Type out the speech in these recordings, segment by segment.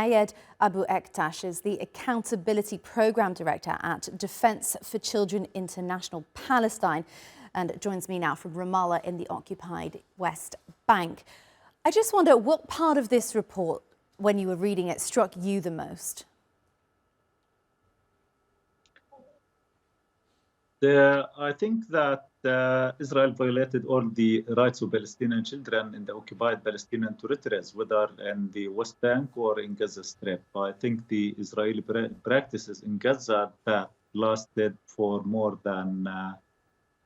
Abu Eqtaish is the Accountability Programme Director at Defence for Children International Palestine and joins me now from Ramallah in the occupied West Bank. I just wonder what part of this report, when you were reading it, struck you the most? I think that Israel violated all the rights of Palestinian children in the occupied Palestinian territories, whether in the West Bank or in Gaza Strip. I think the Israeli practices in Gaza that lasted for more than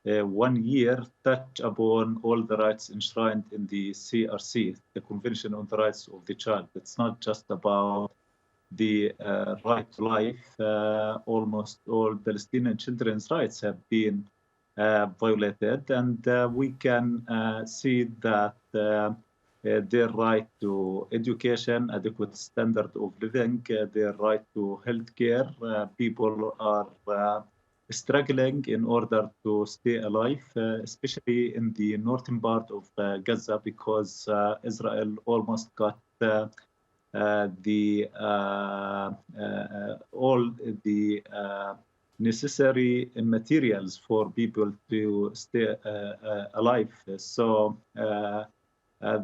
1 year touch upon all the rights enshrined in the CRC, the Convention on the Rights of the Child. It's not just about the right to life. Almost all Palestinian children's rights have been violated, and we can see that their right to education, adequate standard of living, their right to health care, people are struggling in order to stay alive, especially in the northern part of Gaza, because Israel almost got all the necessary materials for people to stay alive. So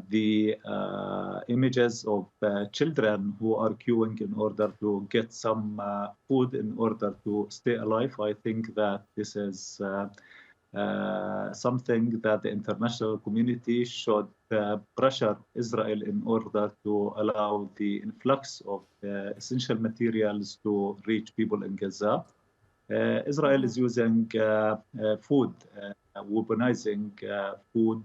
the images of children who are queuing in order to get some food in order to stay alive, I think that this is something that the international community should pressure Israel in order to allow the influx of essential materials to reach people in Gaza. Israel is using food, weaponizing food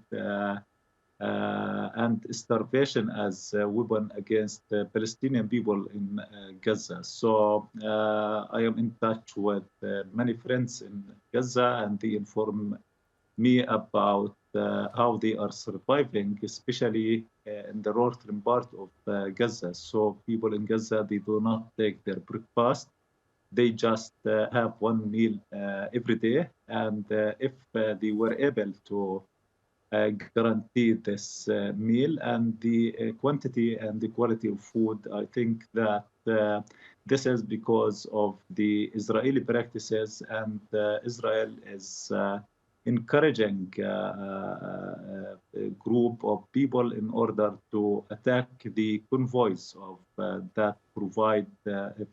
and starvation as a weapon against Palestinian people in Gaza. So I am in touch with many friends in Gaza, and they inform me about how they are surviving, especially in the northern part of Gaza. So people in Gaza, they do not take their breakfast. They just have one meal every day. And if they were able to guarantee this meal and the quantity and the quality of food, I think that this is because of the Israeli practices, and Israel is encouraging a group of people in order to attack the convoys of that provide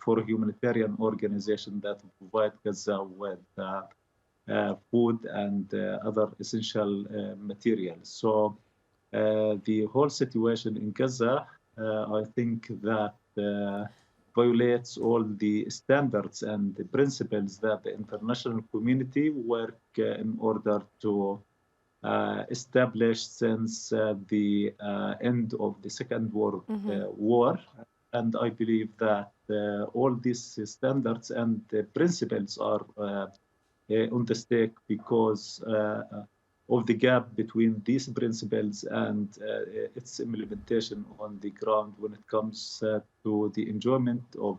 for humanitarian organization that provide Gaza with food and other essential materials. So the whole situation in Gaza, I think that violates all the standards and the principles that the international community work in order to establish since the end of the Second World War. And I believe that all these standards and principles are on the stake because of the gap between these principles and its implementation on the ground when it comes to the enjoyment of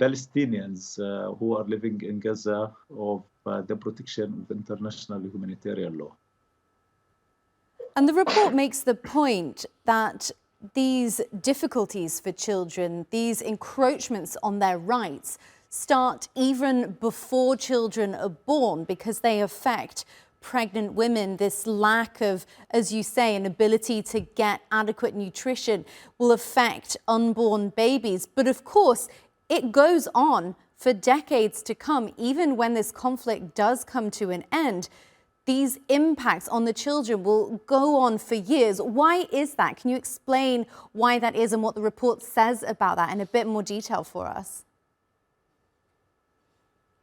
Palestinians who are living in Gaza of the protection of international humanitarian law. And the report makes the point that these difficulties for children, these encroachments on their rights, start even before children are born because they affect pregnant women. This lack of, as you say, an ability to get adequate nutrition will affect unborn babies. But of course, it goes on for decades to come. Even when this conflict does come to an end, these impacts on the children will go on for years. Why is that? Can you explain why that is and what the report says about that in a bit more detail for us?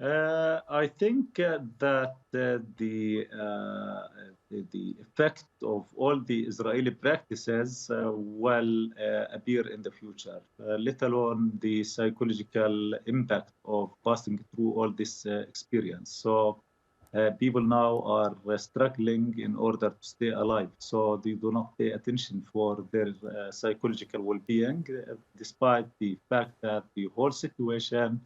I think that the effect of all the Israeli practices will appear in the future, let alone the psychological impact of passing through all this experience. So people now are struggling in order to stay alive. So they do not pay attention for their psychological well-being, despite the fact that the whole situation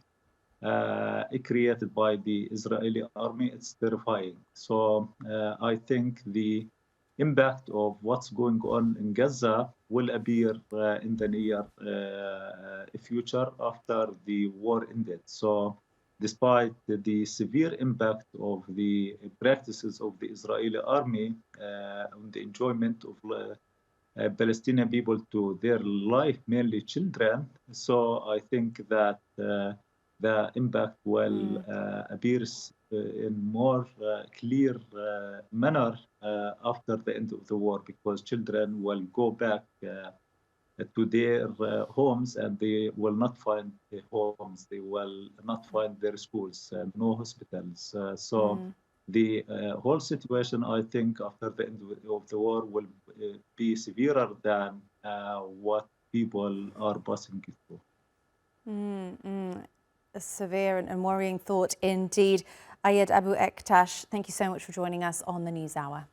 created by the Israeli army, it's terrifying. So I think the impact of what's going on in Gaza will appear in the near future after the war ended. So, despite the severe impact of the practices of the Israeli army on the enjoyment of Palestinian people to their life, mainly children. So I think that the impact will appears in more clear manner after the end of the war, because children will go back to their homes, and they will not find homes. They will not find their schools, no hospitals. So the whole situation, I think, after the end of the war will be severer than what people are passing through. A severe and worrying thought indeed. Ayed Abu Eqtaish, thank you so much for joining us on the News Hour.